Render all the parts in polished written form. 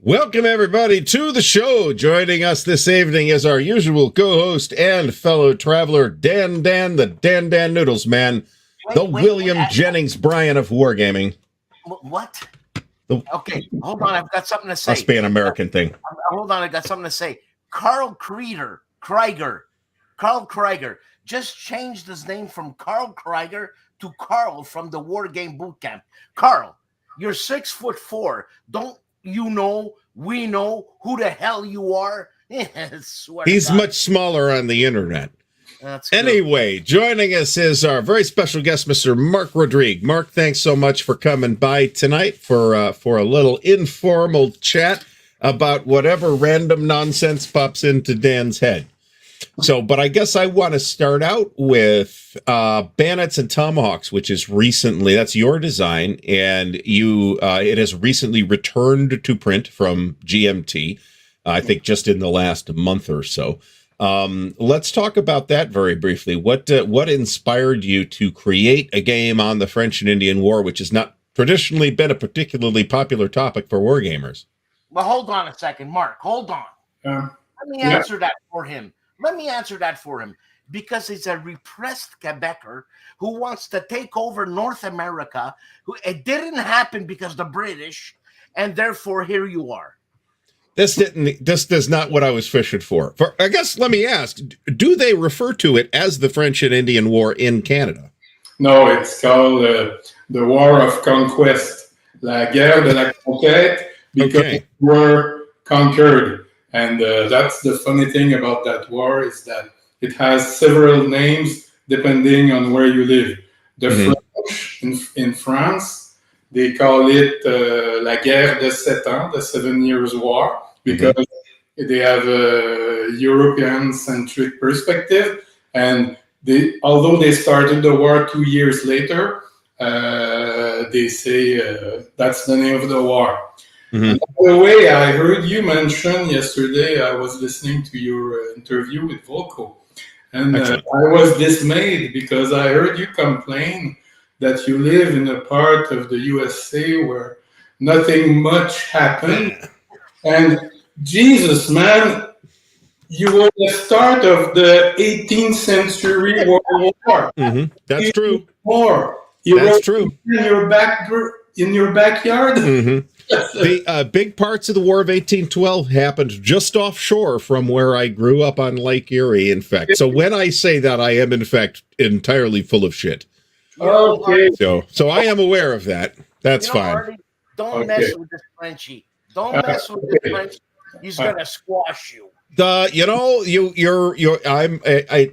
Welcome, everybody, to the show. Joining us this evening is our usual co-host and fellow traveler, Dan, the Dan Noodles Man, the William Jennings Bryan of Wargaming. What? Okay, hold on. I've got something to say. Must be an American thing. Hold on. I got something to say. Carl Krieger just changed his name from Carl Krieger to Carl from the Wargame Bootcamp. Carl, you're 6'4". Don't you know? We know who the hell you are. He's much smaller on the internet. Anyway, joining us is our very special guest, Mr. Marc Rodrigue. Marc, thanks so much for coming by tonight for a little informal chat about whatever random nonsense pops into Dan's head. But I guess I want to start out with Bayonets and Tomahawks, which is that's your design, and it has recently returned to print from GMT, I think just in the last month or so. Let's talk about that very briefly. What inspired you to create a game on the French and Indian War, which has not traditionally been a particularly popular topic for wargamers? Well, hold on a second, Marc. Hold on. Let me answer that for him. Because he's a repressed Quebecer who wants to take over North America. It didn't happen because the British, and therefore here you are. This is not what I was fishing for. I guess, let me ask, do they refer to it as the French and Indian War in Canada? No, it's called the War of Conquest, La Guerre de la Conquête, because we're conquered. And that's the funny thing about that war, is that it has several names depending on where you live. The French in France, they call it La Guerre de 7 ans, the 7 Years' War, because they have a European-centric perspective. And although they started the war 2 years later, they say that's the name of the war. And by the way, I heard you mention yesterday, I was listening to your interview with Volko, and I was dismayed because I heard you complain that you live in a part of the USA where nothing much happened. And Jesus, man, you were the start of the 18th century World War. That's true. That's true. In your backyard. The big parts of the War of 1812 happened just offshore from where I grew up on Lake Erie, in fact. So when I say that, I am, in fact, entirely full of shit. Okay. So I am aware of that. That's fine. Artie, don't mess with this Frenchie. Don't mess with this Frenchie. He's gonna squash you.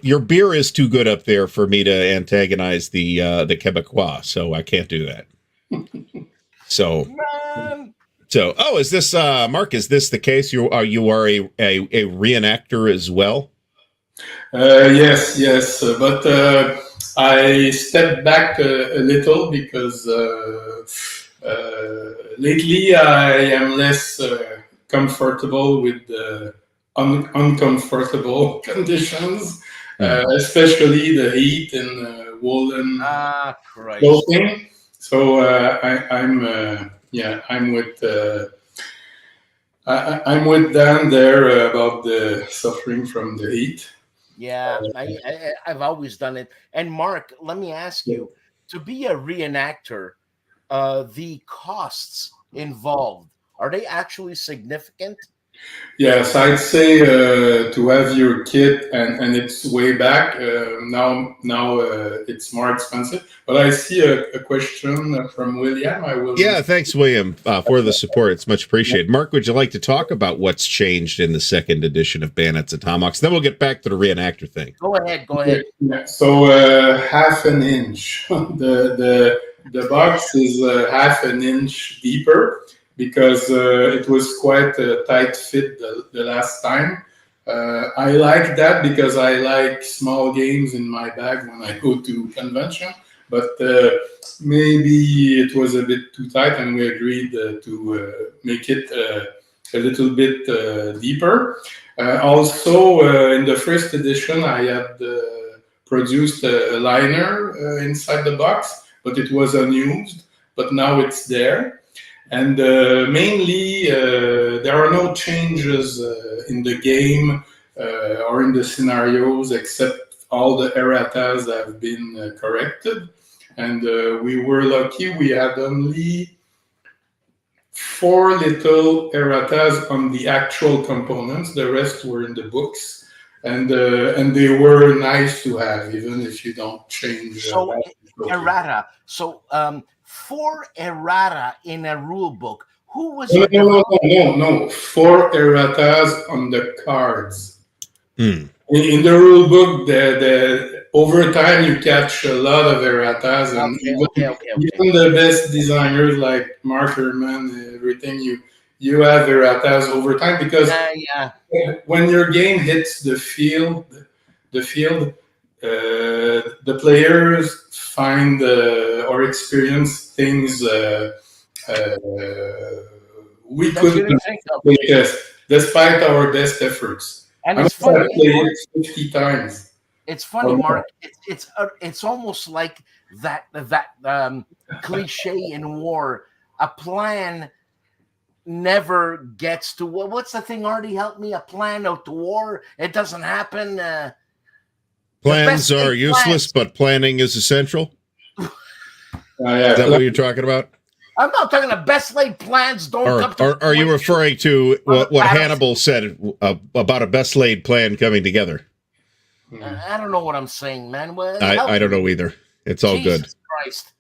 Your beer is too good up there for me to antagonize the Quebecois, so I can't do that. Is this Marc? Is this the case? You are a reenactor as well? Yes, but I stepped back a little because lately I am less comfortable with the uncomfortable conditions, especially the heat and woolen clothing. So I'm with Dan there about the suffering from the heat. Yeah, I've always done it. And Marc, let me ask you, to be a reenactor, the costs involved, are they actually significant? Yes, I'd say to have your kit, and it's way back. Now it's more expensive. But I see a question from William. Yeah, thanks, William, for the support. It's much appreciated. Marc, would you like to talk about what's changed in the second edition of Bayonets and Tomahawks? Then we'll get back to the reenactor thing. Go ahead. Yeah, so half an inch. The box is half an inch deeper, because it was quite a tight fit the last time. I like that because I like small games in my bag when I go to convention, but maybe it was a bit too tight, and we agreed to make it a little bit deeper. Also, in the first edition, I had produced a liner inside the box, but it was unused, but now it's there. And mainly, there are no changes in the game or in the scenarios, except all the erratas have been corrected. And we were lucky, we had only 4 little erratas on the actual components. The rest were in the books. And they were nice to have, even if you don't change. So errata. So 4 errata in a rule book. Who was No. 4 erratas on the cards. Hmm. In the rule book, the over time you catch a lot of erratas, and even the best designers like Marc and everything, you have erratas over time because when your game hits the field, the players find or experience things we couldn't make us, despite our best efforts. And it's funny. Played it 50 times. It's funny, Marc. It's almost like that cliche in war. A plan never gets to what's the thing? Already helped me. A plan out to war. It doesn't happen. Plans are useless, but planning is essential. Is that what you're talking about? I'm not talking about best laid plans. Don't come to. Are you referring to what Hannibal said about a best laid plan coming together? I don't know what I'm saying, man. Well, I don't know either. It's all Jesus good. Christ.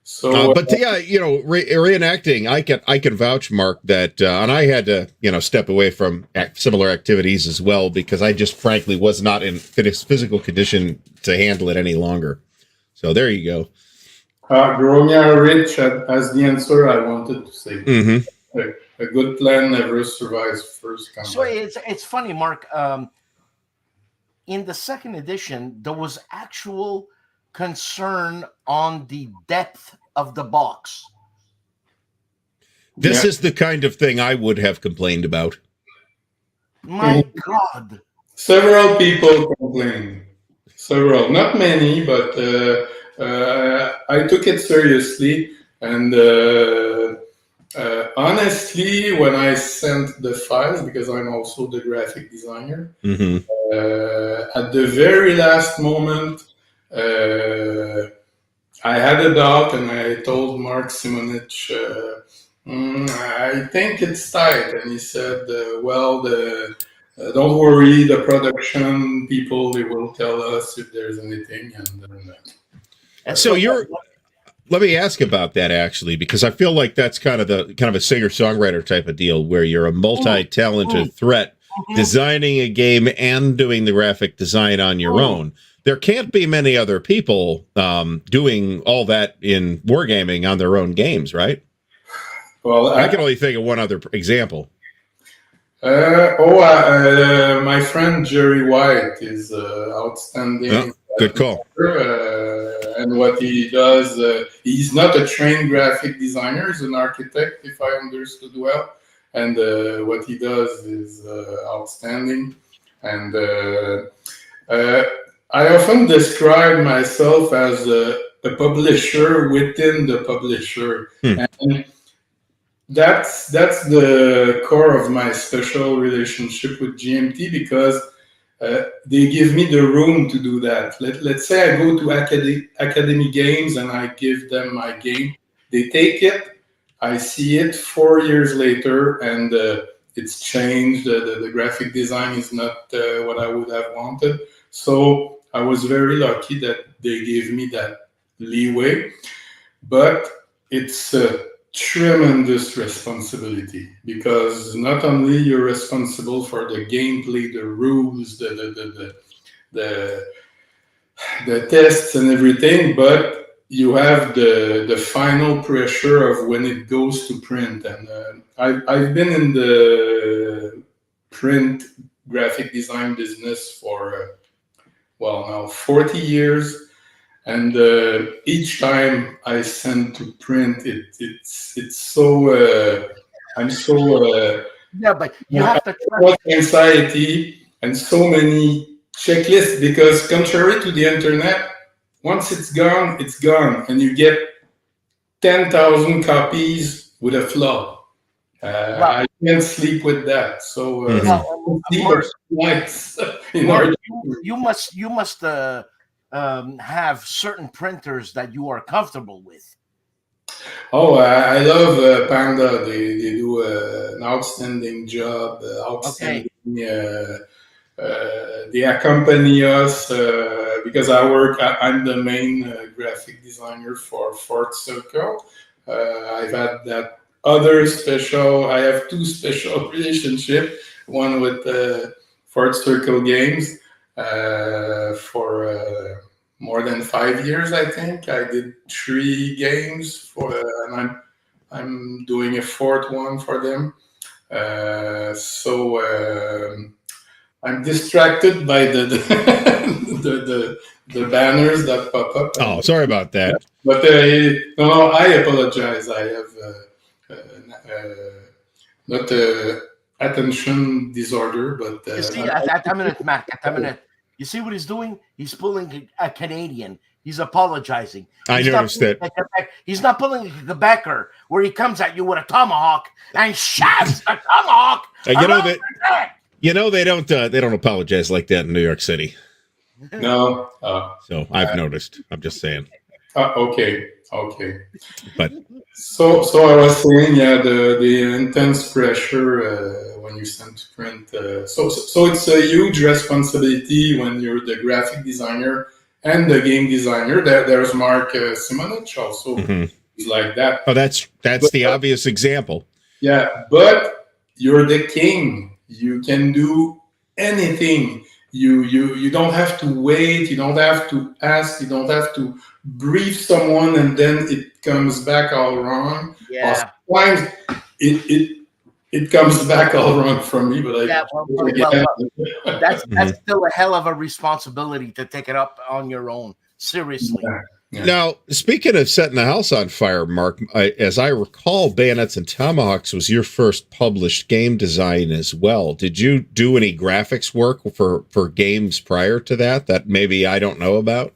So, but yeah, reenacting, I can vouch, Marc, that, and I had to, step away from similar activities as well because I just frankly was not in physical condition to handle it any longer. So there you go. Gromia Rich as the answer I wanted to say. Mm-hmm. A good plan never survives first combat. So it's funny, Marc. In the second edition, there was actual concern on the depth of the box. This is the kind of thing I would have complained about. My God. Several people complained. Several, not many, but I took it seriously. And honestly, when I sent the files, because I'm also the graphic designer, at the very last moment, I had a doubt, and I told Marc Simonich, I think it's tight. And he said, don't worry, the production people, they will tell us if there's anything. And so let me ask about that actually, because I feel like that's kind of a singer-songwriter type of deal where you're a multi-talented threat designing a game and doing the graphic design on your own. There can't be many other people doing all that in wargaming on their own games, right? Well, I can only think of one other example. My friend Jerry White is outstanding. Good call. And what he does, he's not a trained graphic designer, he's an architect, if I understood well. And what he does is outstanding. And I often describe myself as a publisher within the publisher. And that's the core of my special relationship with GMT, because they give me the room to do that. Let's say I go to Academy Games and I give them my game. They take it, I see it 4 years later, and it's changed. The graphic design is not what I would have wanted. So I was very lucky that they gave me that leeway. But it's a tremendous responsibility, because not only you're responsible for the gameplay, the rules, the tests and everything, but you have the final pressure of when it goes to print. And I've been in the print graphic design business for now 40 years. And each time I send to print, it's so I'm so but you have to much anxiety and so many checklists, because contrary to the internet, once it's gone, and you get 10,000 copies with a flaw. I can't sleep with that. So sleep Marc, nights in Marc, order. you must have certain printers that you are comfortable with. Oh, I love Panda. They do an outstanding job. Outstanding. They accompany us because I'm the main graphic designer for Fourth Circle. I've had that other special. I have two special relationship. One with Fourth Circle Games for more than 5 years. I think I did 3 games for, and I'm doing a fourth one for them. I'm distracted by the banners that pop up. Oh, sorry about that. But no, I apologize. I have not attention disorder, but You see, at a minute, Marc, at a minute. You see what he's doing? He's pulling a Canadian. He's apologizing. I noticed that. He's not pulling a Quebecer where he comes at you with a tomahawk and shoves a tomahawk. You know they don't apologize like that in New York City. No. So I've noticed. I'm just saying. Okay. But so I was saying, the intense pressure when you send to print. So it's a huge responsibility when you're the graphic designer and the game designer. There's Marc Simonich also. He's like that. Oh, that's the obvious example. Yeah, but you're the king. You can do anything. You don't have to wait. You don't have to ask. You don't have to brief someone and then it comes back all wrong. Yeah. Sometimes it comes back all wrong from me, but that's still a hell of a responsibility to take it up on your own. Seriously. Yeah. Now, speaking of setting the house on fire, Marc, as I recall, Bayonets and Tomahawks was your first published game design as well. Did you do any graphics work for games prior to that maybe I don't know about?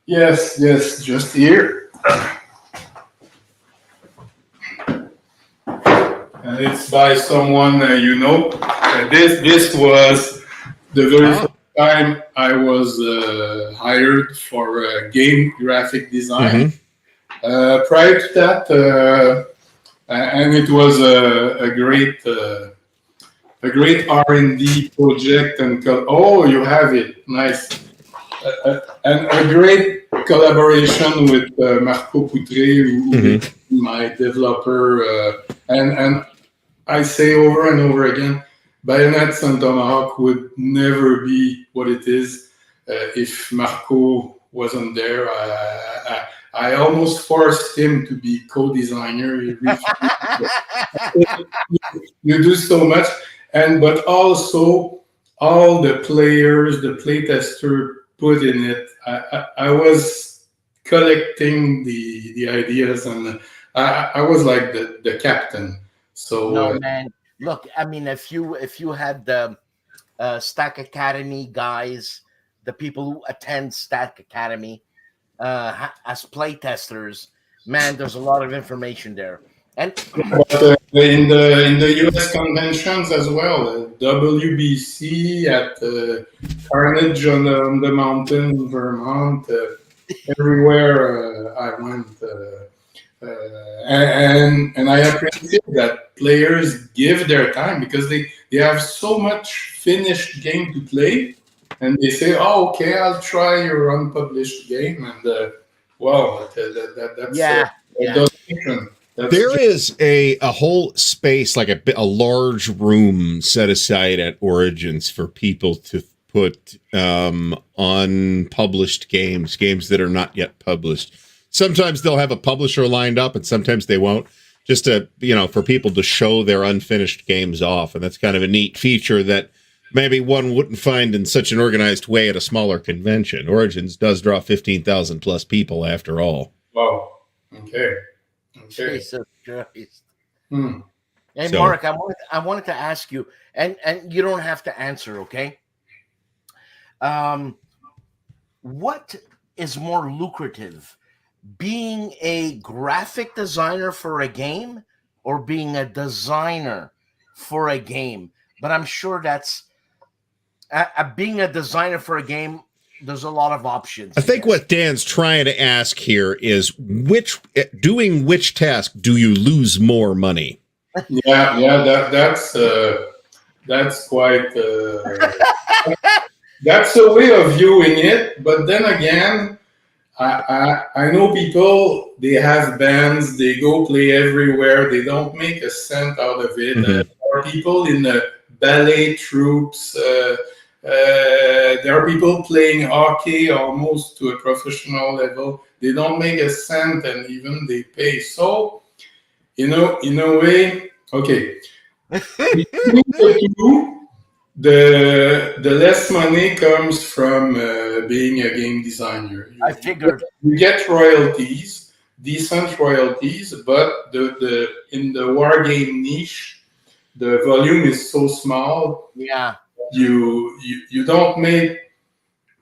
Yes, just here. And it's by someone you know. This was the very first time I was hired for game graphic design. Prior to that, and it was a great R&D project. And you have it, nice, and a great collaboration with Marco Poutre, who is my developer, and I say over and over again, Bayonets and Tomahawk would never be what it is if Marco wasn't there. I almost forced him to be co-designer. You do so much, but also all the players, the playtester put in it. I was collecting the ideas, and I was like the captain. So no, man. Look, I mean, if you had the Stack Academy guys, the people who attend Stack Academy as playtesters, man, there's a lot of information there. And in the US conventions as well, WBC at Carnage on the mountain in Vermont, everywhere I went. And I appreciate that players give their time because they have so much finished game to play, and they say, "Oh, okay, I'll try your unpublished game," and that's different. There is a whole space, like a large room set aside at Origins for people to put unpublished games that are not yet published. Sometimes they'll have a publisher lined up and sometimes they won't, just to, for people to show their unfinished games off. And that's kind of a neat feature that maybe one wouldn't find in such an organized way at a smaller convention. Origins does draw 15,000 plus people after all. Wow. Okay. Jesus Christ. Hey, so, Marc, I wanted to ask you, and you don't have to answer, okay? What is more lucrative, being a graphic designer for a game or being a designer for a game. But I'm sure that's being a designer for a game. There's a lot of options. I think what Dan's trying to ask here is doing which task do you lose more money? Yeah, that's quite that's a way of viewing it. But then again, I know people, they have bands, they go play everywhere, they don't make a cent out of it. Mm-hmm. There are people in the ballet troops. There are people playing hockey almost to a professional level. They don't make a cent, and even they pay. So, in a way, okay. The less money comes from being a game designer. I figured you get royalties, decent royalties, but the in the war game niche, the volume is so small. Yeah. You don't make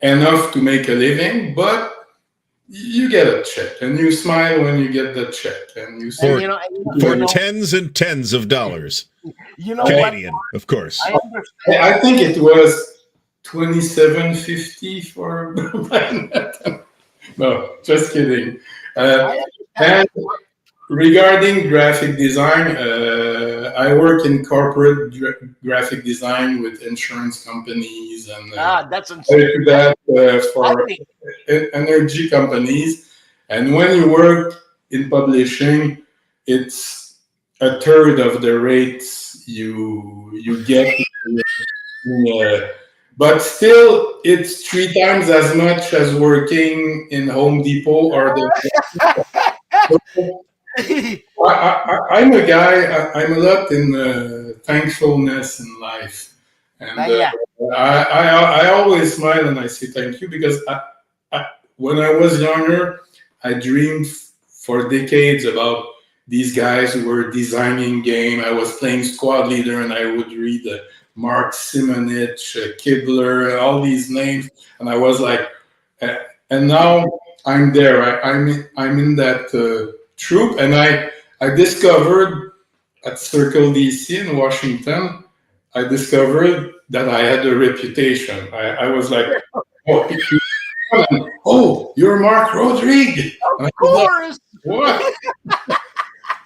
enough to make a living, but you get a check, and you smile when you get the check, and you say for tens and tens of dollars. Canadian, of course. I think it was $27.50 for no, just kidding. And regarding graphic design, I work in corporate graphic design with insurance companies and that's insane. For energy companies. And when you work in publishing, it's a third of the rates you get. But still, it's 3 times as much as working in Home Depot or I'm a guy. I'm a lot in thankfulness in life, and I always smile and I say thank you, because when I was younger, I dreamed for decades about these guys who were designing game. I was playing squad leader, and I would read Marc Simonich, Kibler, all these names, and I was like, and now I'm there. I'm in that troop, and I discovered at Circle DC in Washington, I discovered that I had a reputation. I was like, oh, you're Marc Rodrigue. Of course. Like, what?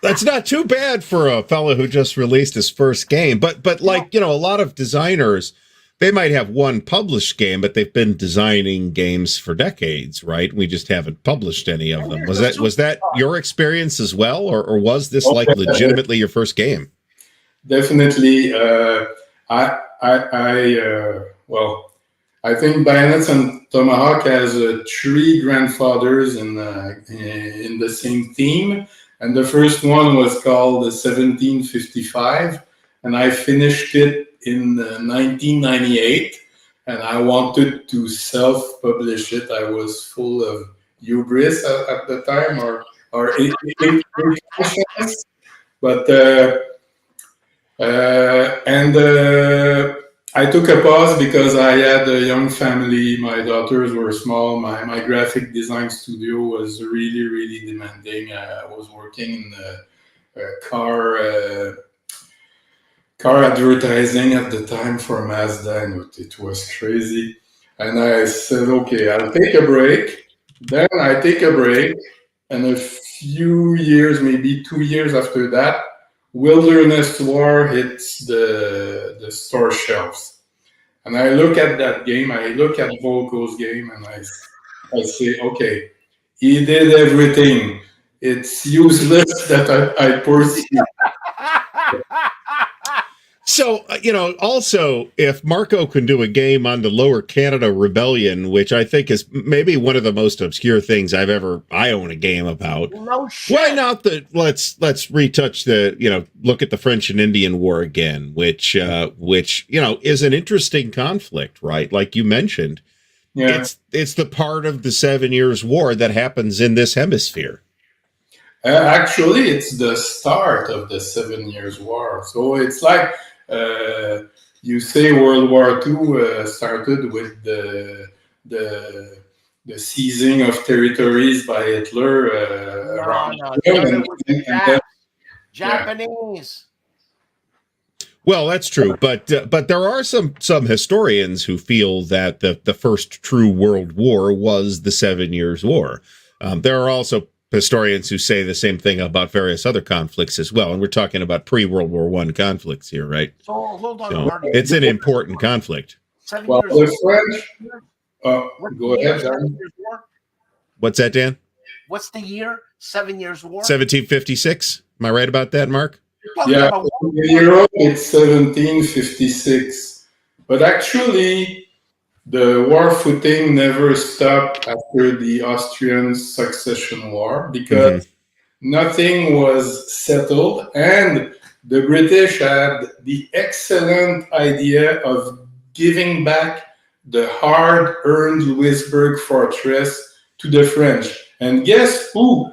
That's not too bad for a fellow who just released his first game. But like, a lot of designers, they might have one published game, but they've been designing games for decades, right? We just haven't published any of them. Was that your experience as well, or was this like legitimately your first game? Definitely. I think Bayonets and Tomahawk has 3 grandfathers in the same team, and the first one was called 1755, and I finished it in 1998, and I wanted to self-publish it. I was full of hubris at the time, or impatience, but I took a pause because I had a young family. My daughters were small. My graphic design studio was really, really demanding. I was working in the car advertising at the time for Mazda, and it was crazy. And I said, okay, I'll take a break. Then I take a break, and a few years, maybe 2 years after that, Wilderness War hits the store shelves. And I look at that game, I look at Volko's game, and I say, okay, he did everything. It's useless that I pursue. So, also, if Marco can do a game on the Lower Canada Rebellion, which I think is maybe one of the most obscure things I own a game about. No shit. Why not let's retouch look at the French and Indian War again, which is an interesting conflict, right? Like you mentioned. Yeah. It's the part of the 7 Years' War that happens in this hemisphere. Actually, it's the start of the 7 Years' War. So it's like, you say World War II started with the the seizing of territories by Hitler around no, Japanese. Well, that's true, but there are some historians who feel that the first true world war was the 7 Years' War. There are also historians who say the same thing about various other conflicts as well, and we're talking about pre-World War I conflicts here, right? So hold on, so it's an important conflict. 7 well, years the French. Go ahead, Dan. What's that, Dan? What's the year? 7 Years' War? 1756. Am I right about that, Mark? Yeah, in Europe it's 1756. But actually, the war footing never stopped after the Austrian Succession War because nothing was settled, and the British had the excellent idea of giving back the hard-earned Louisbourg fortress to the French. And guess who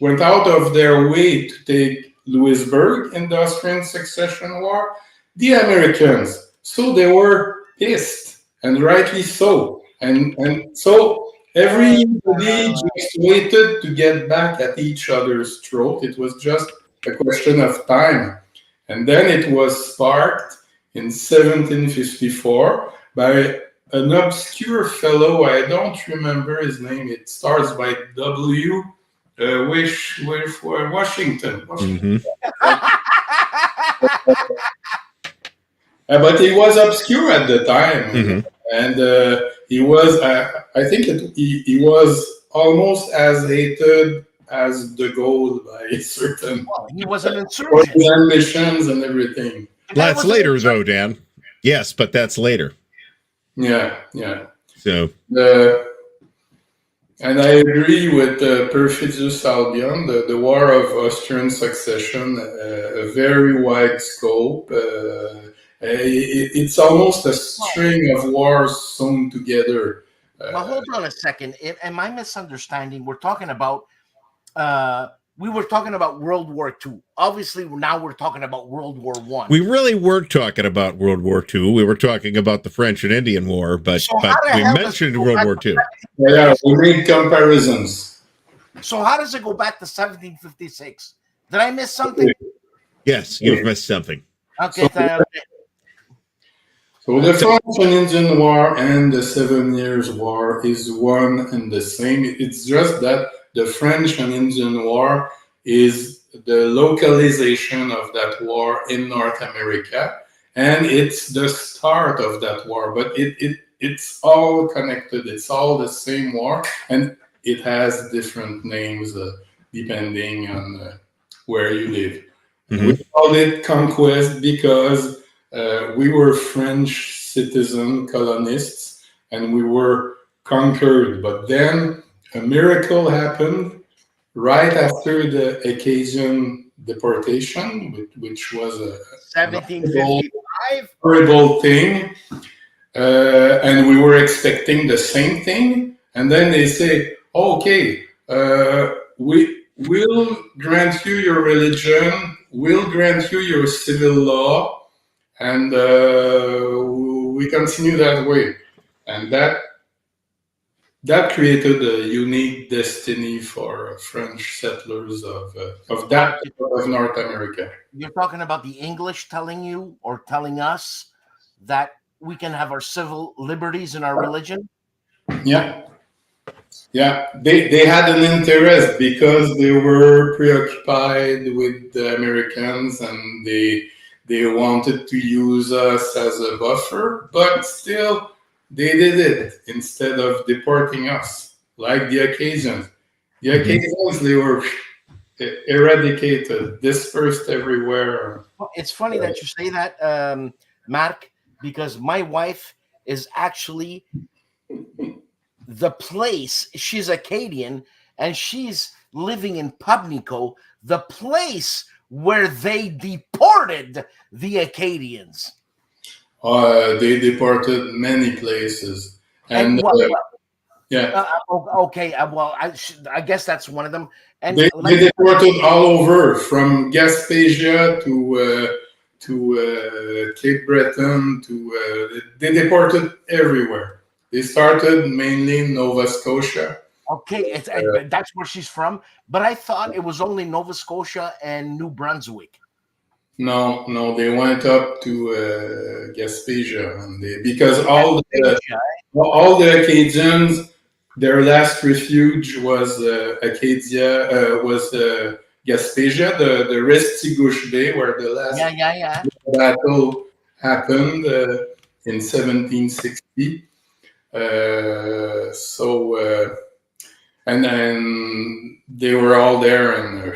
went out of their way to take Louisbourg in the Austrian Succession War? The Americans. So they were pissed, and rightly so. And so everybody just waited to get back at each other's throat. It was just a question of time. And then it was sparked in 1754 by an obscure fellow. I don't remember his name. It starts by W. Washington. But he was obscure at the time, and he was. I think he was almost as hated as De Gaulle by certain. Well, he was an insurgent. His ambitions and everything. That's later, though, Dan. Yes, but that's later. Yeah. So. And I agree with Perfidious Albion, the War of Austrian Succession, a very wide scope. It's almost a string of wars sewn together. Well, hold on a second. Am I misunderstanding? We're talking about we were talking about World War II. Obviously, now we're talking about World War I. We really weren't talking about World War II. We were talking about the French and Indian War, but we mentioned World War II. Yeah, we made comparisons. So how does it go back to 1756? Did I miss something? Yes, you've missed something. Okay. So the French and Indian War and the 7 Years' War is one and the same. It's just that the French and Indian War is the localization of that war in North America, and it's the start of that war. But it's all connected. It's all the same war, and it has different names depending on where you live. We call it conquest because we were French citizen colonists, and we were conquered. But then a miracle happened right after the Acadian deportation, which was a 1755 horrible thing. And we were expecting the same thing. And then they say, okay, we'll grant you your religion, we'll grant you your civil law, and we continue that way. And that created a unique destiny for French settlers of that part of North America. You're talking about the English telling you or telling us that we can have our civil liberties in our religion? Yeah. They had an interest because they were preoccupied with the Americans, and they wanted to use us as a buffer, but still they did it instead of deporting us, like the Acadians. The Acadians, they were eradicated, dispersed everywhere. It's funny that you say that, Marc, because my wife is actually the place. She's Acadian, and she's living in Pubnico, the place where they deported the Acadians. They deported many places, and okay. Well, I guess that's one of them. And they deported all over, from Gaspesia to Cape Breton they deported everywhere. They started mainly in Nova Scotia. Okay, that's where she's from. But I thought it was only Nova Scotia and New Brunswick. No, they went up to Gaspesia, and because all the Acadians, their last refuge was Acadia, was Gaspesia, the Restigouche Bay, where the last battle happened in 1760. And then they were all there, and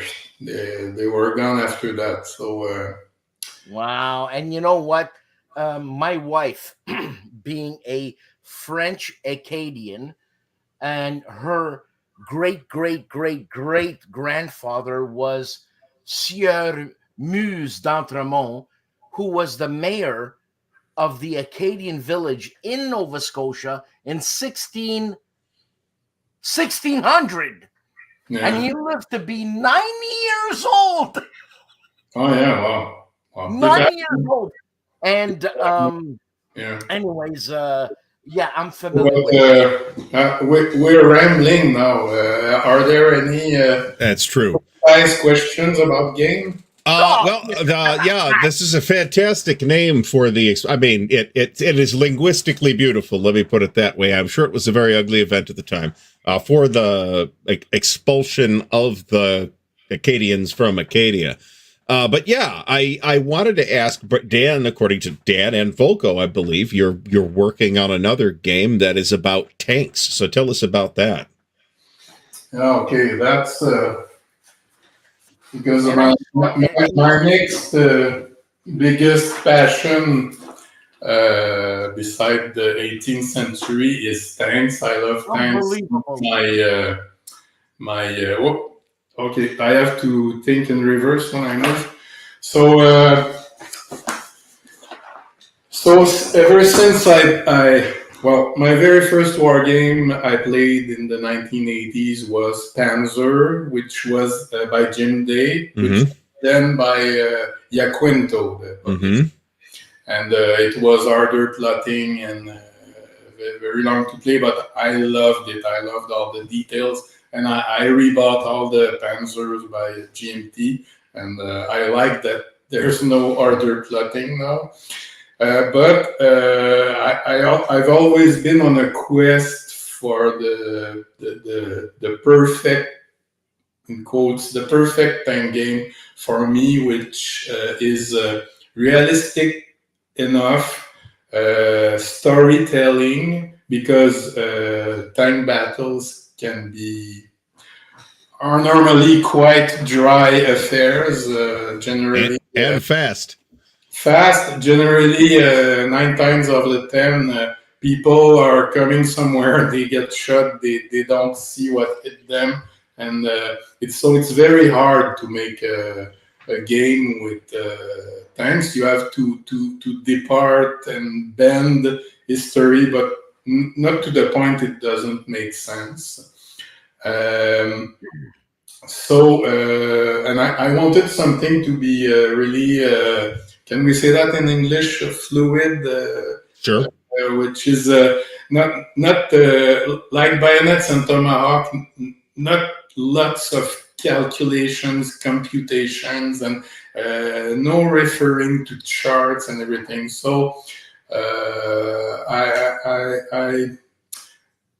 they were gone after that. So wow. And you know what? My wife, being a French Acadian, and her great grandfather was Sieur Muse d'Entremont, who was the mayor of the Acadian village in Nova Scotia in 1600. yeah. And he lived to be 90 years old. Oh yeah, wow. 90 years old. And yeah. anyways, yeah, I'm familiar with we're rambling now. Are there any that's true questions about game? Yeah, this is a fantastic name for the. I mean, it is linguistically beautiful. Let me put it that way. I'm sure it was a very ugly event at the time for the expulsion of the Acadians from Acadia. But yeah, I wanted to ask, Dan. According to Dan and Volko, I believe you're working on another game that is about tanks. So tell us about that. Okay, that's. Because my next biggest passion beside the 18th century is tanks. I love tanks. Okay, I have to think in reverse when I move. So ever since my very first war game I played in the 1980s was Panzer, which was by Jim Day, which then by Yaquinto, and it was harder plotting and very long to play, but I loved it. I loved all the details, and I rebought all the Panzers by GMT, and I like that there's no harder plotting now. But I've always been on a quest for the perfect, in quotes, the perfect tank game for me, which is realistic enough storytelling, because tank battles are normally quite dry affairs, generally, and fast. Generally, 9 times out of the 10, people are coming somewhere, they get shot, they don't see what hit them, and it's very hard to make a game with tanks. You have to depart and bend history, but not to the point it doesn't make sense. And I wanted something to be really. Can we say that in English? Fluid, sure. Which is not like bayonets and tomahawk. Not lots of calculations, computations, and no referring to charts and everything. So I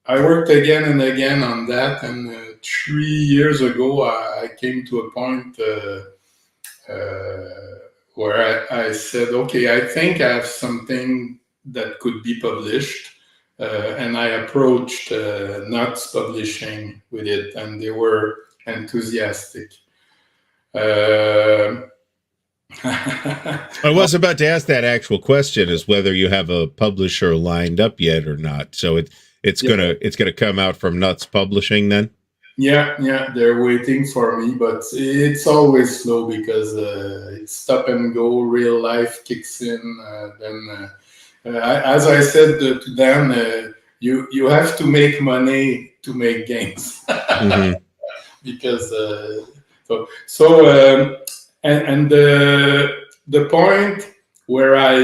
worked again and again on that, and 3 years ago I came to a point where I said, okay, I think I have something that could be published, and I approached Nuts Publishing with it, and they were enthusiastic. I was about to ask that actual question, is whether you have a publisher lined up yet or not. So it's gonna come out from Nuts Publishing then. Yeah, they're waiting for me, but it's always slow because it's stop and go. Real life kicks in. As I said to them, you have to make money to make games, because and the point where I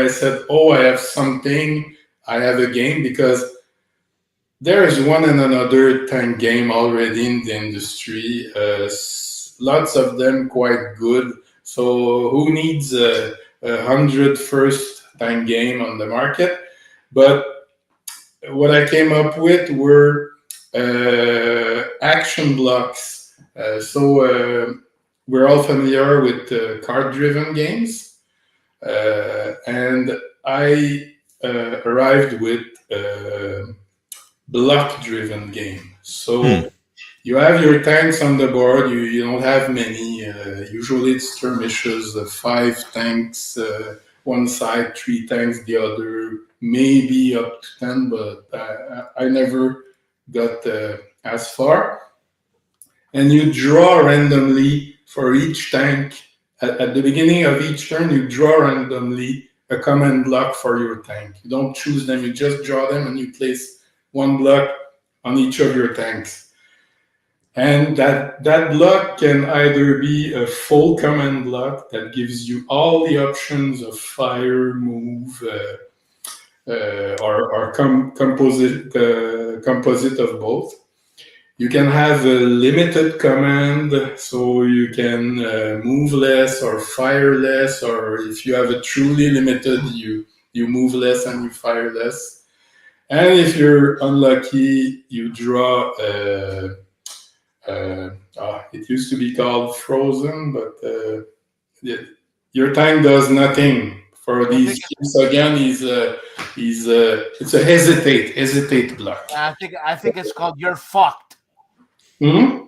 said, oh, I have something I have a game because there is one and another tank game already in the industry. Lots of them quite good. So who needs a 100 first tank game on the market? But what I came up with were action blocks. We're all familiar with card-driven games. And I arrived with block-driven game. So you have your tanks on the board. You don't have many. Usually it's skirmishes, 5 tanks one side, 3 tanks the other, maybe up to 10, but I never got as far. And you draw randomly for each tank. At the beginning of each turn, you draw randomly a command block for your tank. You don't choose them, you just draw them and you place one block on each of your tanks. And that block can either be a full command block that gives you all the options of fire, move, or composite of both. You can have a limited command, so you can move less or fire less, or if you have a truly limited, you move less and you fire less. And if you're unlucky, you draw it used to be called frozen, but your tank does nothing for these keys. Again, it's a hesitate block. I think it's called You're Fucked. Hmm?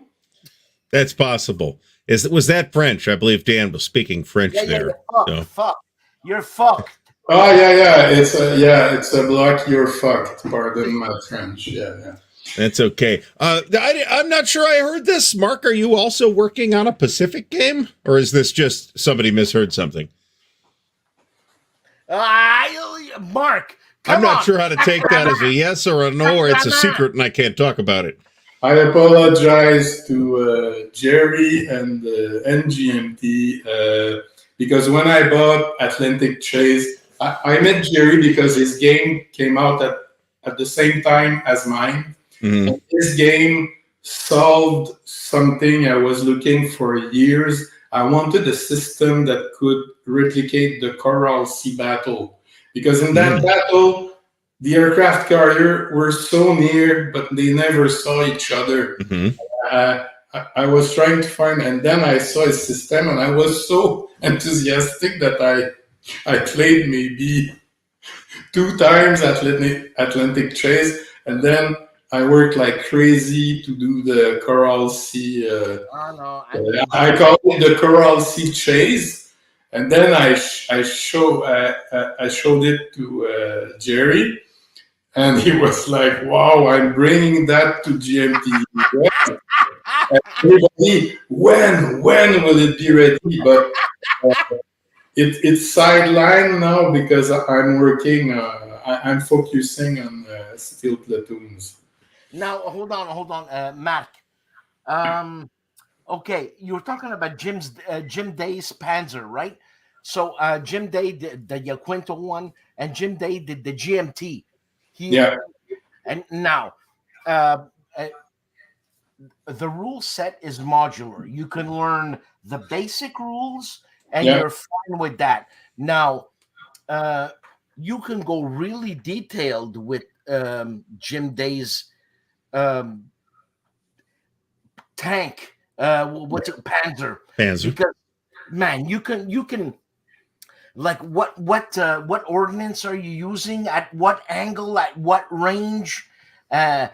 That's possible. Was that French? I believe Dan was speaking French there. Fuck. You're fucked. Oh yeah. It's a block. You're fucked. Pardon my French. Yeah. That's okay. I'm not sure I heard this. Mark, are you also working on a Pacific game, or is this just somebody misheard something? Mark, I'm not sure how to take that as a yes or a no, or it's a secret and I can't talk about it. I apologize to Jerry and NGMT because when I bought Atlantic Chase, I met Jerry because his game came out at the same time as mine. Mm-hmm. This game solved something I was looking for years. I wanted a system that could replicate the Coral Sea battle, because in that battle, the aircraft carrier were so near, but they never saw each other. Mm-hmm. I was trying to find, and then I saw a system, and I was so enthusiastic that I played maybe 2 times Atlantic Chase, and then I worked like crazy to do the Coral Sea. I call it the Coral Sea Chase, and then I showed it to Jerry, and he was like, "Wow, I'm bringing that to GMT." And everybody, when will it be ready? But it's sidelined now because I'm working. I'm focusing on steel platoons. Now, hold on, Marc. Okay, you were talking about Jim Day's Panzer, right? So Jim Day did the Yaquinto one, and Jim Day did the GMT. And now, the rule set is modular. You can learn the basic rules, and you're fine with that. Now, you can go really detailed with Jim Day's tank. What's it? Panzer. Because man, you can like what ordnance are you using, at what angle, at what range, at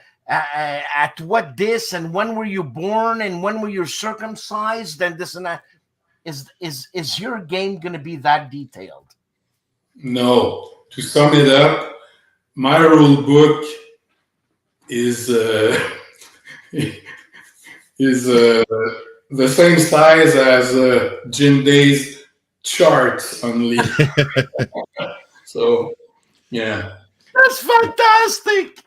what this, and when were you born, and when were you circumcised, and this and that. Is your game going to be that detailed? No. To sum it up, my rule book is the same size as Jim Day's charts only. So, yeah. That's fantastic.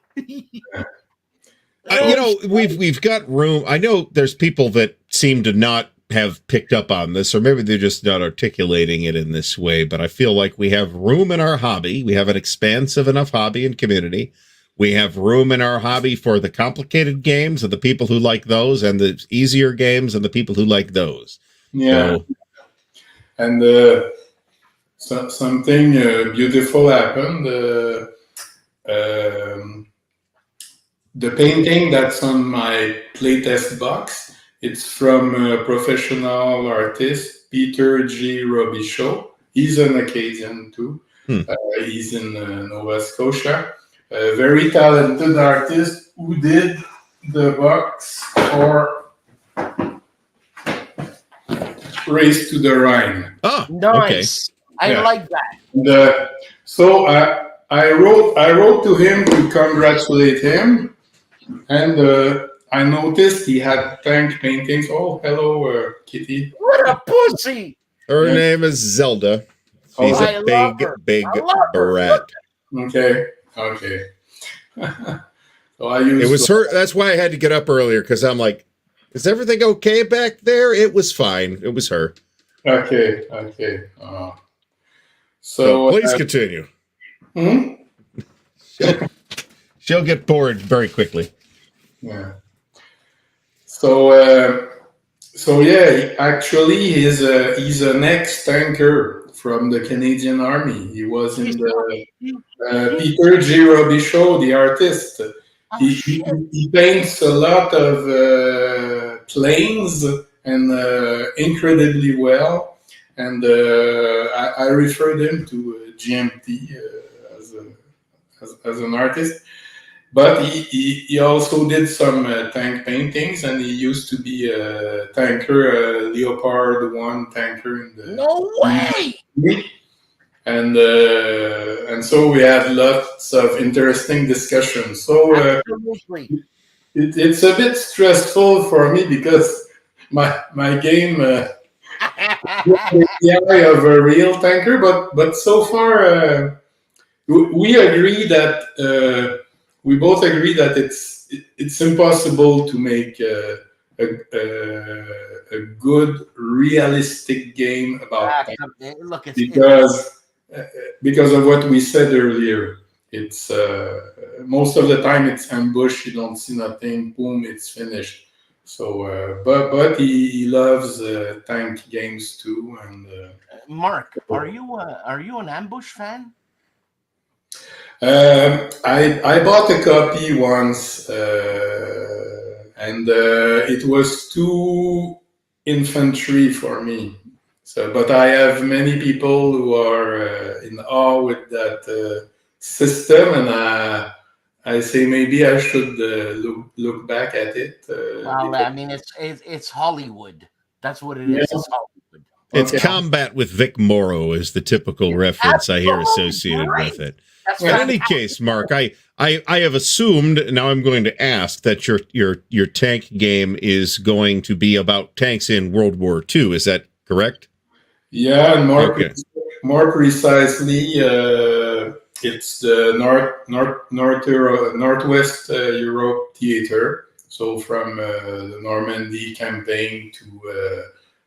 We've got room. I know there's people that seem to not have picked up on this, or maybe they're just not articulating it in this way, but I feel like we have room in our hobby. We have an expansive enough hobby and community. We have room in our hobby for the complicated games and the people who like those, and the easier games and the people who like those. Yeah. So, and something beautiful happened. The painting that's on my playtest box, it's from a professional artist, Peter G. Robichaud. He's an Acadian too. He's in Nova Scotia. A very talented artist who did the box for Race to the Rhine. oh, Nice. okay. I like that. And, so I wrote to him to congratulate him, and I noticed he had tank paintings. Oh, hello, Kitty. What a pussy! Her name is Zelda. She's I a love big, her. big I love her. brat. Okay. So I used. It was her. That's why I had to get up earlier, because I'm like, is everything okay back there? It was fine. It was her. Okay. So please continue. Hmm? She'll get bored very quickly. Yeah. So yeah, actually, he's an ex-tanker from the Canadian Army. He was in the Peter G. Robichaud, the artist. He paints a lot of planes and incredibly well. And I referred him to GMT as an artist. But he also did some tank paintings, and he used to be a tanker, Leopard 1 tanker in the. No way! And so we had lots of interesting discussions. So Absolutely. it's a bit stressful for me because my game the eye of a real tanker, but so far we agree that. We both agree that it's impossible to make a good, realistic game about tanks. Look, Because of what we said earlier. It's most of the time it's ambush. You don't see nothing. Boom, it's finished. So, but he loves tank games too. And Mark, are you an ambush fan? I bought a copy once, and it was too infantry for me. So, but I have many people who are in awe with that system, and I say maybe I should look back at it. Well, I mean, it's Hollywood. That's what it is. It's Hollywood. It's combat with Vic Morrow is the typical reference I hear associated with it. In any case, Mark, I have assumed, now I'm going to ask, that your tank game is going to be about tanks in World War II. Is that correct? Yeah, and more precisely, it's the Northwest Europe theater. So from the Normandy campaign to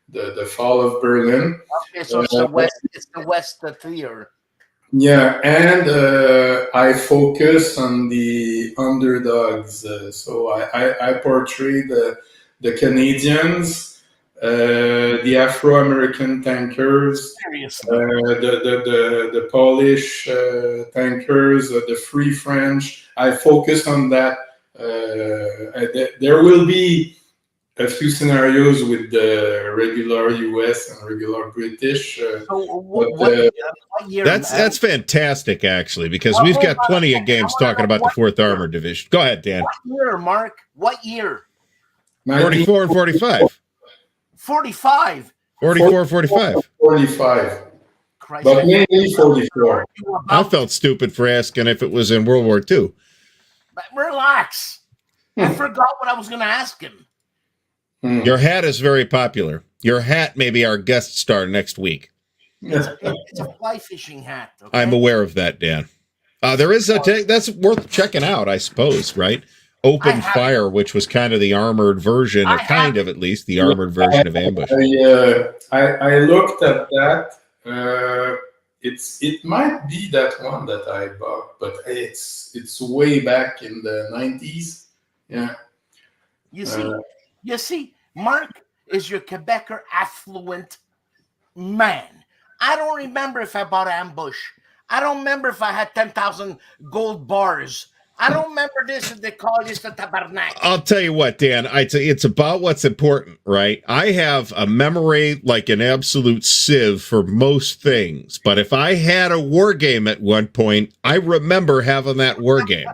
the fall of Berlin. Okay, so it's the West. It's the West theater. Yeah, and I focus on the underdogs. So I portray the Canadians, the Afro-American tankers, the Polish tankers, the Free French. I focus on that. There will be a few scenarios with the regular US and regular British. What year? That's fantastic, actually, because we've got plenty of games talking about the 4th Armored Division. Go ahead, Dan. What year, Mark? What year? 44 and 45. 45. 44, 45. 45. Christ, But mainly 44. I felt stupid for asking if it was in World War II. But relax. I forgot what I was going to ask him. Your hat is very popular. Your hat may be our guest star next week. It's a fly fishing hat. Okay? I'm aware of that, Dan. There is a that's worth checking out, I suppose, right? opened fire, which was kind of the armored version, or kind of at least the armored version of Ambush. I looked at that. It might be that one that I bought, but it's way back in the 90s. Yeah. You see, Marc is your Quebecer affluent man. I don't remember if I bought Ambush. I don't remember if I had 10,000 gold bars. I don't remember this if they call this the tabernacle. I'll tell you what, Dan, it's about what's important, right? I have a memory like an absolute sieve for most things, but if I had a war game at one point, I remember having that war game.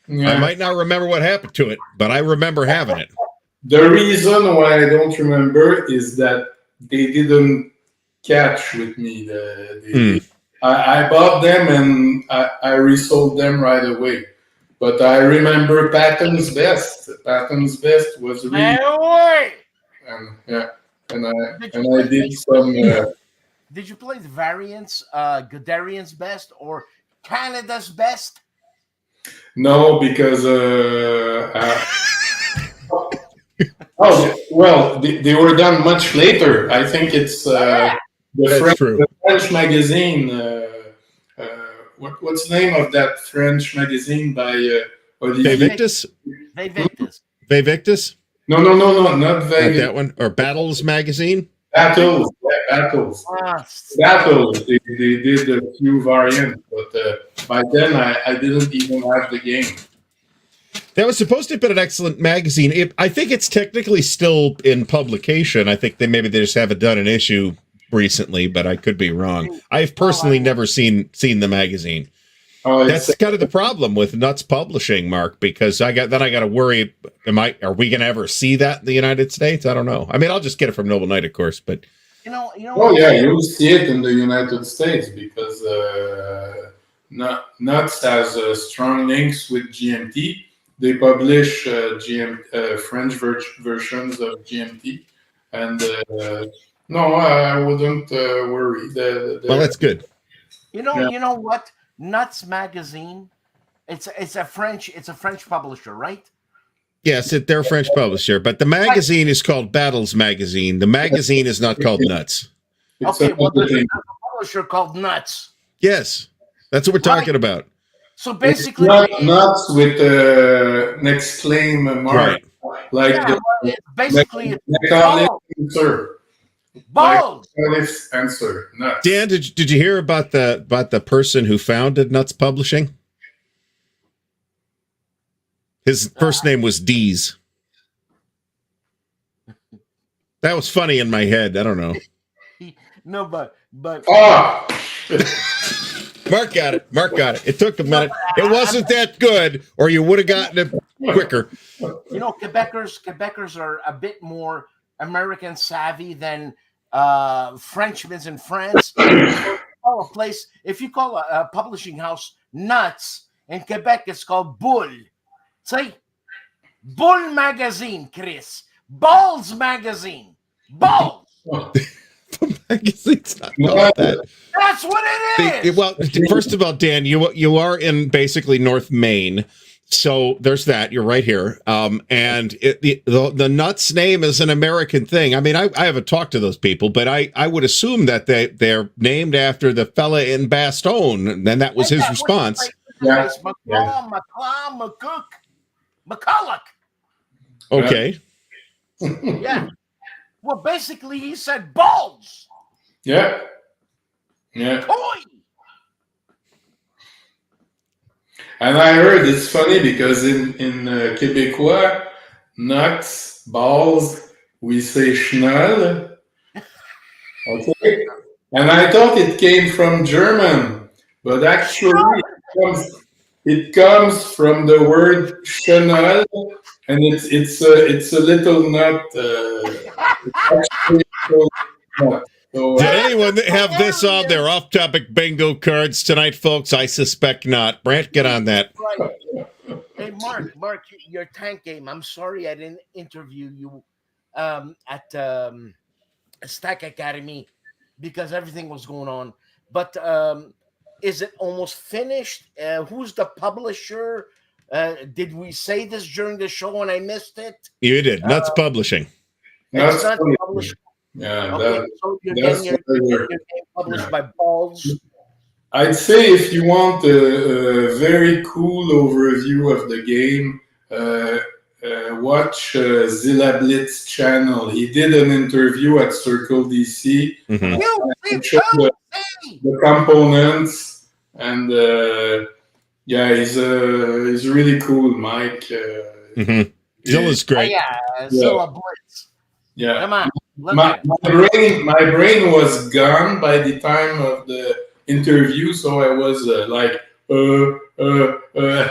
I might not remember what happened to it, but I remember having it. The reason why I don't remember is that they didn't catch with me. I bought them and I resold them right away. But I remember Patton's Best. Patton's Best was really... And I did some... Did you play the variants, Guderian's Best or Canada's Best? No, because... they were done much later. I think it's the French magazine... What's the name of that French magazine by Olivier? Victus? Victus? No, not that one. Or Battles magazine? Battles. Battles. They did a few variants, but by then I didn't even have the game. That was supposed to have been an excellent magazine. I think it's technically still in publication. I think they just haven't done an issue recently, but I could be wrong. I've personally never seen the magazine. That's kind of the problem with Nuts Publishing, Mark, because I got to worry. Are we going to ever see that in the United States? I don't know. I mean, I'll just get it from Noble Knight, of course, but you'll see it in the United States because Nuts has strong links with GMT. They publish French versions of GMT, and no, I wouldn't worry. Well, that's good. You know what? Nuts magazine. It's a French publisher, right? Yes, they're a French publisher, but the magazine is called Battles Magazine. The magazine is not called Nuts. Okay, well, there's a publisher called Nuts. Yes, that's what we're talking about. So basically, it's Nuts with an exclaim mark, like basically answer. Balls. Answer. Nuts. Dan, did you hear about the person who founded Nuts Publishing? His first name was Dees. That was funny in my head. I don't know. No, but Mark got it. It took a minute. It wasn't that good, or you would have gotten it quicker. You know, Quebecers are a bit more American savvy than Frenchmen in France. If you call a publishing house Nuts in Quebec, it's called Bull. Say Bull Magazine, Chris. Balls Magazine. Balls. The magazine's not called that. That's what it is. Well, first of all, Dan, you are in basically North Maine. So there's that. You're right here. And the Nuts name is an American thing. I mean, I haven't talked to those people, but I would assume that they're named after the fella in Bastogne. And then that was his response. McCulloch. Okay. Yeah. Well, basically, he said balls. Yeah. Toy. And I heard it's funny because in Québécois, nuts, balls, we say schnall. Okay. And I thought it came from German, but actually it comes from the word chenal, and it's a little nut. Did anyone have this on their off-topic bingo cards tonight, folks? I suspect not. Brant, get on that. Right. Hey, Mark, your tank game. I'm sorry I didn't interview you at Stack Academy because everything was going on. But is it almost finished? Who's the publisher? Did we say this during the show and I missed it? You did. Nuts Publishing. It's not published. Yeah, Okay, so you're getting your game published by Balls. I'd say if you want a very cool overview of the game, watch Zilla Blitz channel. He did an interview at Circle DC. Mm-hmm. The components and he's really cool, Mike. Zilla's great. Zilla Blitz. Yeah. Come on. My brain was gone by the time of the interview, so I was at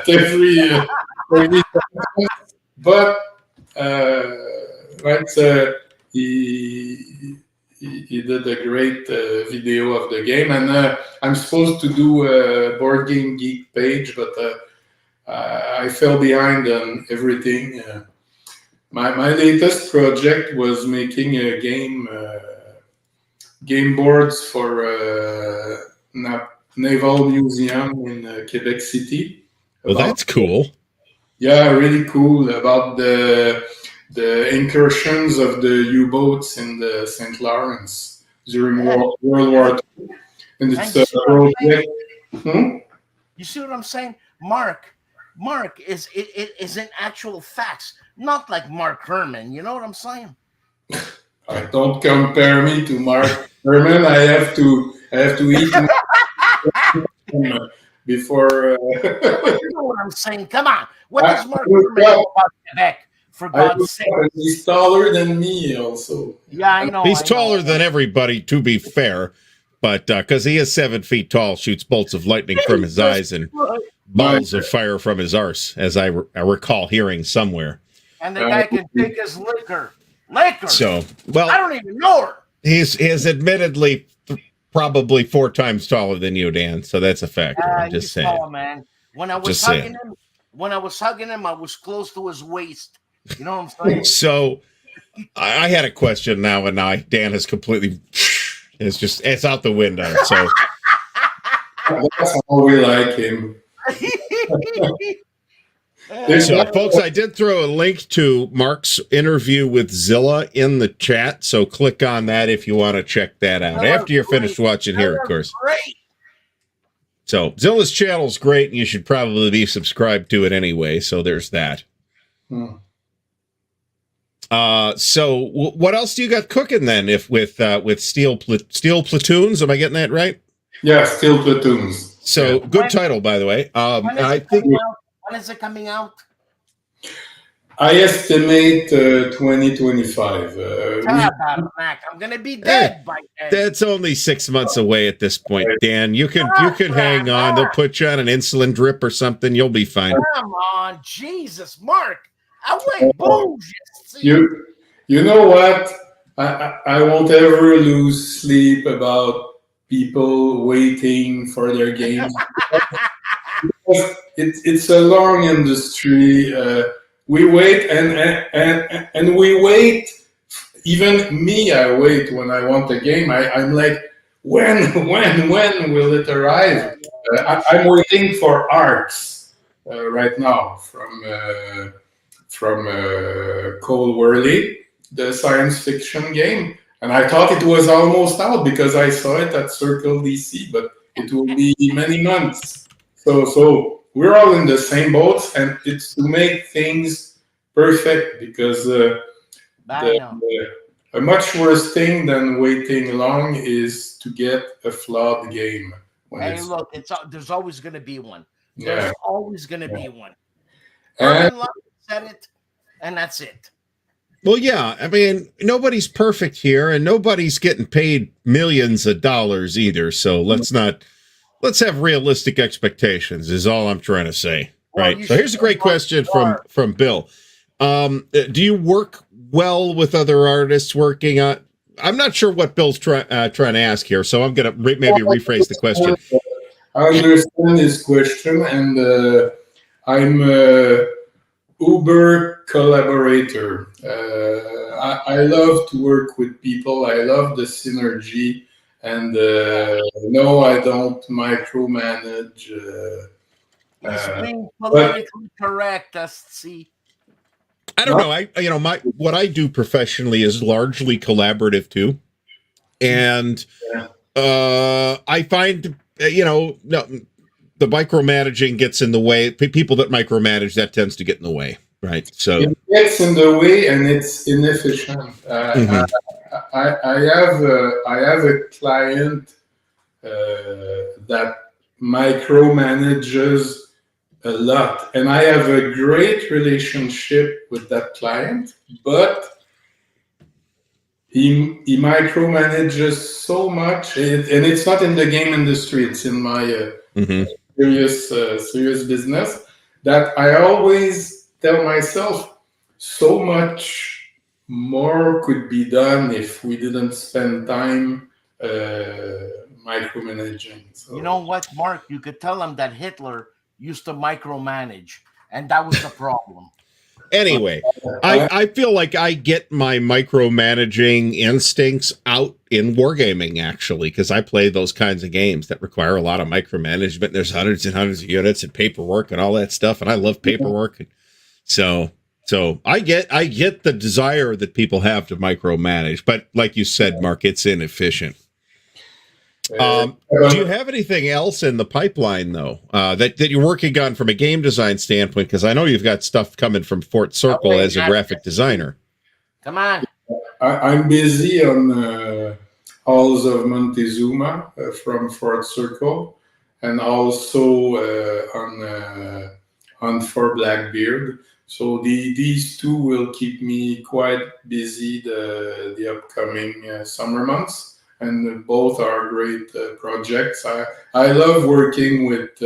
every but he did a great video of the game, and I'm supposed to do a Board Game Geek page, but I fell behind on everything. My latest project was making a game boards for Naval Museum in Quebec City. Well, that's cool. Yeah, really cool about the incursions of the U-boats in the St. Lawrence during World War II. And it's a project. You see what I'm saying? Mark is in actual facts, not like Mark Herman. You know what I'm saying? Don't compare me to Mark Herman. I have to eat before. You know what I'm saying? Come on. What does Mark Herman know about Quebec? For God's sake. He's taller than me, also. Yeah, I know. He's taller than everybody, to be fair, but because he is 7 feet tall, shoots bolts of lightning from his eyes and balls of fire from his arse, as I recall hearing somewhere. And the guy can take his liquor. So, well, I don't even know her. He's admittedly probably 4 times taller than you, Dan. So that's a factor. I'm just saying, tall, man. When I was hugging him, I was close to his waist. You know what I'm saying? So, I had a question now, and now Dan has completely. It's out the window. So that's how we like him. So, folks, I did throw a link to Mark's interview with Zilla in the chat, so click on that if you want to check that out. After you're finished watching here, of course. Great. So, Zilla's channel is great, and you should probably be subscribed to it anyway, so there's that. So, what else do you got cooking then, if with Steel Platoons? Am I getting that right? Yeah, Steel Platoons. So, good title, by the way. I think... When is it coming out? I estimate 2025. Mac. I'm gonna be dead by then. That's only 6 months away at this point, Dan. You can hang on. They'll put you on an insulin drip or something. You'll be fine. Come on, Jesus, Mark. I went bougie. You know what? I won't ever lose sleep about people waiting for their games. It's a long industry. We wait and we wait. Even me, I wait when I want a game. I'm like, when will it arrive? I'm waiting for Arcs right now from Cole Worley, the science fiction game, and I thought it was almost out because I saw it at Circle DC, but it will be many months. So we're all in the same boat, and it's to make things perfect because a much worse thing than waiting long is to get a flawed game. Hey, look, there's always going to be one. There's always going to be one. And said it, and that's it. Well, yeah, I mean, nobody's perfect here, and nobody's getting paid millions of dollars either. So let's have realistic expectations is all I'm trying to say. Right. So here's a great question from Bill. Do you work well with other artists working on? I'm not sure what Bill's trying to ask here, so I'm going to maybe rephrase the question. I understand this question, and I'm a Uber collaborator. I love to work with people. I love the synergy. And no, I don't micromanage He's being politically correct, see. I don't know. What I do professionally is largely collaborative too. And I find, the micromanaging gets in the way. People that micromanage, that tends to get in the way, right? So it gets in the way and it's inefficient. I have a client that micromanages a lot, and I have a great relationship with that client, but he micromanages so much, and it's not in the game industry, it's in my serious business, that I always tell myself so much more could be done if we didn't spend time micromanaging. So. You know what, Mark? You could tell him that Hitler used to micromanage, and that was the problem. Anyway, I feel like I get my micromanaging instincts out in wargaming, actually, because I play those kinds of games that require a lot of micromanagement. There's hundreds and hundreds of units and paperwork and all that stuff, and I love paperwork. So I get the desire that people have to micromanage, but like you said, Mark, it's inefficient. Do you have anything else in the pipeline, though, that you're working on from a game design standpoint? Because I know you've got stuff coming from Fort Circle as a graphic designer. Come on. I'm busy on Halls of Montezuma from Fort Circle, and also on For Blackbeard. So these two will keep me quite busy the upcoming summer months. And both are great projects. I love working with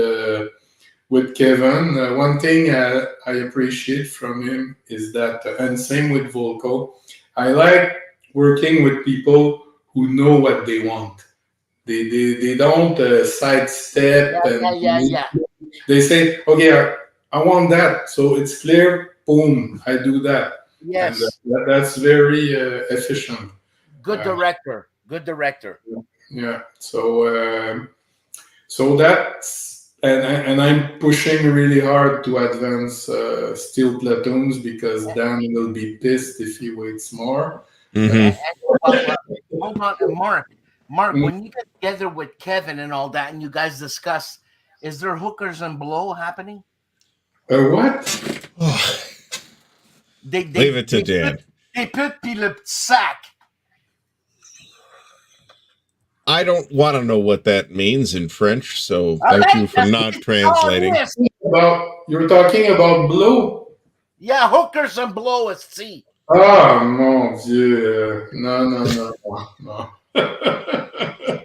Kevin. One thing I appreciate from him is that, and same with Volko, I like working with people who know what they want. They don't sidestep. They say, okay, I want that. So it's clear, boom, I do that. Yes. And that's very efficient. Good director. Good director. Yeah. So that's and I'm pushing really hard to advance steel platoons because Dan will be pissed if he waits more. Hold on, Mark. When you get together with Kevin and all that, and you guys discuss, is there hookers and blow happening? What? Leave it to Dan. They put le sac. I don't want to know what that means in French, so thank you for not translating. You're talking about blow? Yeah, hookers and blow is C. Oh, mon Dieu. No.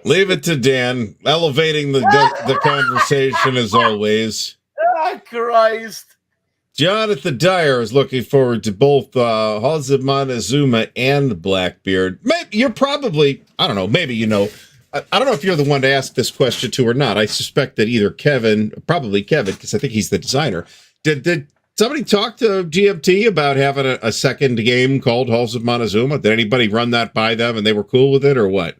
Leave it to Dan, elevating the conversation as always. Oh, Christ. Jonathan Dyer is looking forward to both Halls of Montezuma and Blackbeard. Maybe you're probably, I don't know, maybe you know. I don't know if you're the one to ask this question to or not. I suspect that either probably Kevin, because I think he's the designer. Did somebody talk to GMT about having a second game called Halls of Montezuma? Did anybody run that by them and they were cool with it, or what?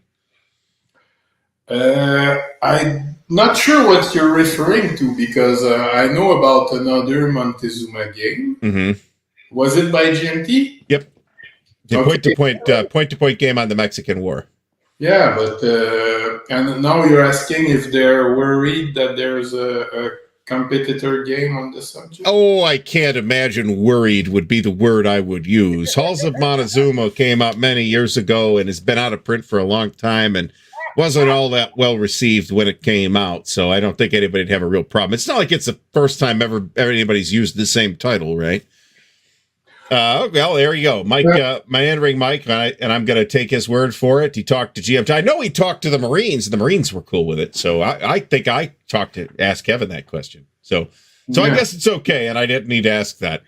I'm not sure what you're referring to because I know about another Montezuma game. Mm-hmm. Was it by GMT? Yep. The point-to-point game on the Mexican War. Yeah, but and now you're asking if they're worried that there's a competitor game on the subject? Oh, I can't imagine worried would be the word I would use. Halls of Montezuma came out many years ago and has been out of print for a long time and wasn't all that well received when it came out, so I don't think anybody'd have a real problem. It's not like it's the first time ever anybody's used the same title, right? Well, there you go. Mike, my entering Mike, and I'm going to take his word for it. He talked to GMT. I know he talked to the Marines, and the Marines were cool with it. So I think I asked Kevin that question. So I guess it's okay, and I didn't need to ask that.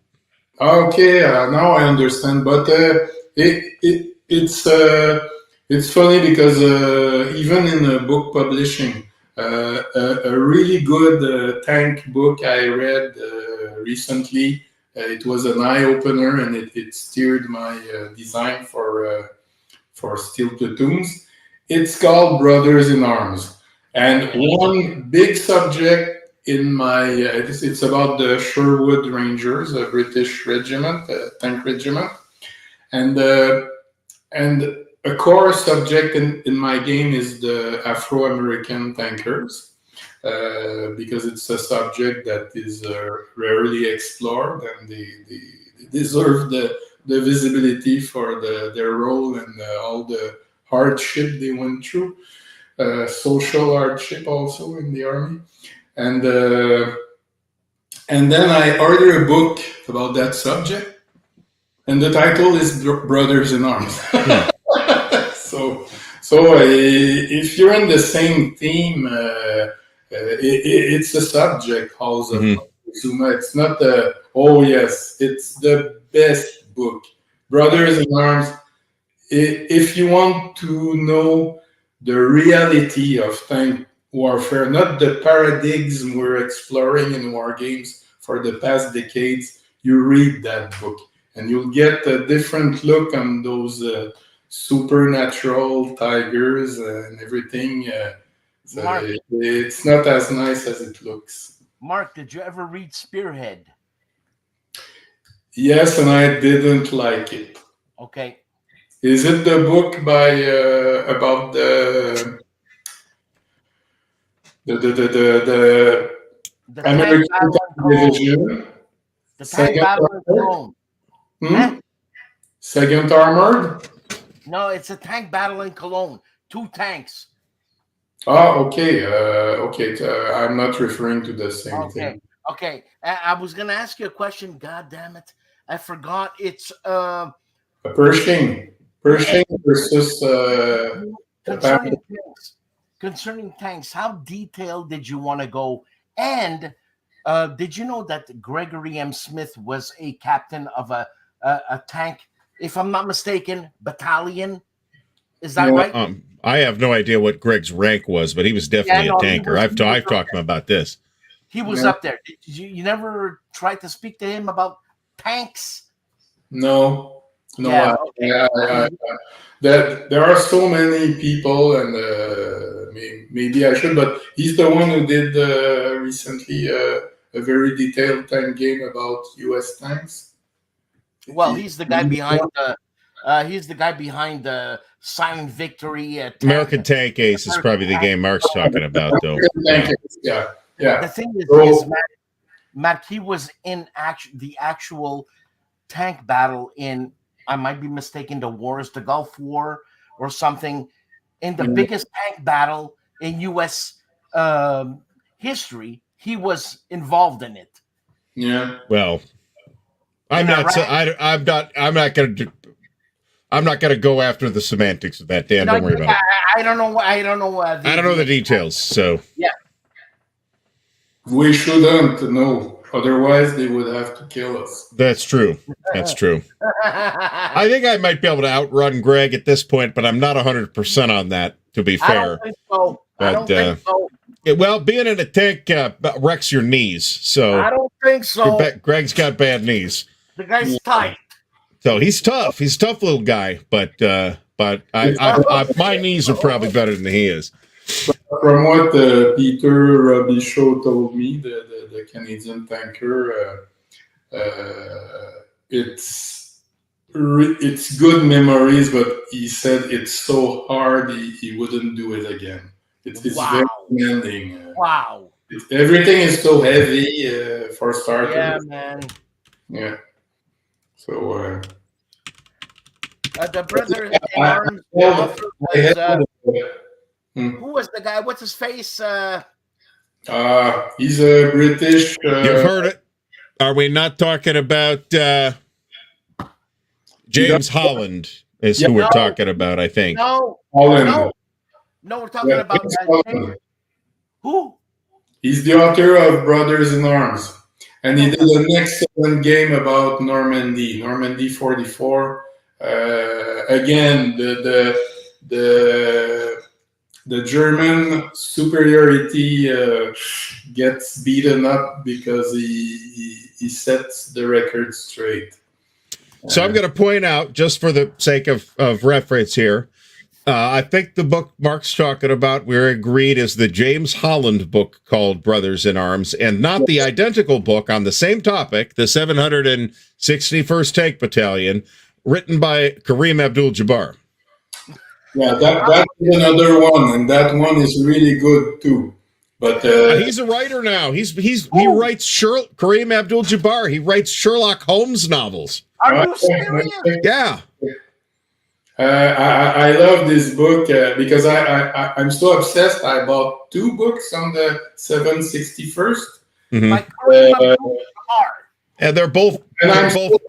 Okay, now I understand. But it's funny because even in book publishing, a really good tank book I read recently. It was an eye-opener, and it steered my design for steel platoons. It's called Brothers in Arms. And one big subject in my it's about the Sherwood Rangers, a British regiment, a tank regiment, and a core subject in my game is the Afro-American tankers, because it's a subject that is rarely explored, and they deserve the visibility for their role and all the hardship they went through, social hardship also in the army. And then I ordered a book about that subject, and the title is Brothers in Arms. So if you're in the same theme, it's a subject also. It's not it's the best book. Brothers in Arms. If you want to know the reality of tank warfare, not the paradigms we're exploring in war games for the past decades, you read that book and you'll get a different look on those supernatural tigers and everything. So Marc, it's not as nice as it looks. Marc, did you ever read Spearhead? Yes, and I didn't like it. Okay. Is it the book by about the American division? The tank battle in Cologne. Second Armored? No, it's a tank battle in Cologne. 2 tanks. Oh, okay. I'm not referring to the same thing. Okay. I was going to ask you a question. God damn it. I forgot. It's a Pershing versus concerning tanks. How detailed did you want to go? And did you know that Gregory M. Smith was a captain of a tank, if I'm not mistaken, battalion? Is that right? I have no idea what Greg's rank was, but he was definitely a tanker. I've talked to him about this. He was up there. Did you never tried to speak to him about tanks? No. Yeah, there are so many people, and maybe I should, but he's the one who did recently a very detailed tank game about U.S. tanks. Well, he's the guy behind the Silent Victory. American Tank Ace is probably the game Marc's talking about, though. Yeah. The thing is Matt, he was in the actual tank battle in, I might be mistaken, the Gulf War or something, in the biggest tank battle in U.S. history. He was involved in it. Yeah. Well, I'm not going to go after the semantics of that, Dan. Don't worry about it. I don't know. I don't know the details. So yeah, we shouldn't know. Otherwise, they would have to kill us. That's true. I think I might be able to outrun Greg at this point, but I'm not 100% on that, to be fair. I don't think so. Well, being in a tank wrecks your knees. So I don't think so. Greg's got bad knees. The guy's tight. So he's tough. He's a tough little guy, but my knees are probably better than he is. From what Peter Robichaud told me, the Canadian tanker, it's good memories, but he said it's so hard he wouldn't do it again. It's very demanding. Wow. Everything is so heavy for starters. Yeah, man. Yeah. So the brother in arms. Who was the guy? What's his face? He's a British. You've heard it. Are we not talking about James Holland? Is who we're talking about? I think. No, Holland. No, we're talking about who? He's the author of Brothers in Arms, and he did an excellent game about Normandy 44. Again, the German superiority gets beaten up because he sets the record straight. So I'm going to point out, just for the sake of reference here, I think the book Mark's talking about, we're agreed, is the James Holland book called Brothers in Arms, and not the identical book on the same topic, the 761st Tank Battalion, written by Kareem Abdul-Jabbar. Yeah, that is another one, and that one is really good too. But he's a writer now. He writes Kareem Abdul-Jabbar. He writes Sherlock Holmes novels. Are you serious? Yeah. I love this book because I'm so obsessed. I bought 2 books on the 761st. Mm-hmm. Like Kareem Abdul-Jabbar. And they're both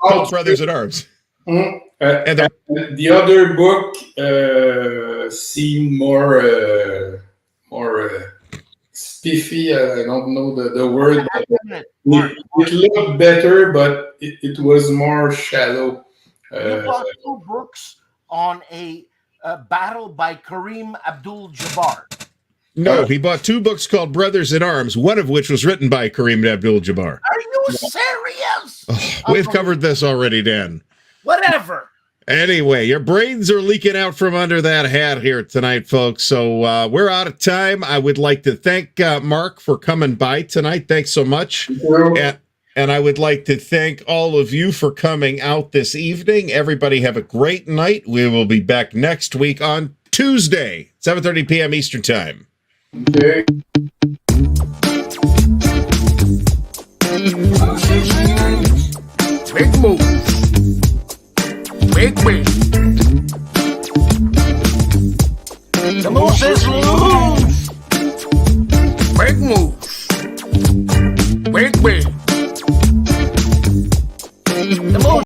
called Brothers in Arms. Mm-hmm. And the other book seemed more spiffy. I don't know the word. It looked better, but it was more shallow. You bought 2 books on a battle by Kareem Abdul-Jabbar. No, he bought 2 books called Brothers in Arms, one of which was written by Kareem Abdul-Jabbar. Are you serious? We've covered this already, Dan. Whatever. Anyway, your brains are leaking out from under that hat here tonight, folks. So we're out of time. I would like to thank Marc for coming by tonight. Thanks so much. And I would like to thank all of you for coming out this evening. Everybody have a great night. We will be back next week on Tuesday, 7:30 p.m. Eastern Time. Okay. Big move. Big win. The move says loose. Big move. Big win.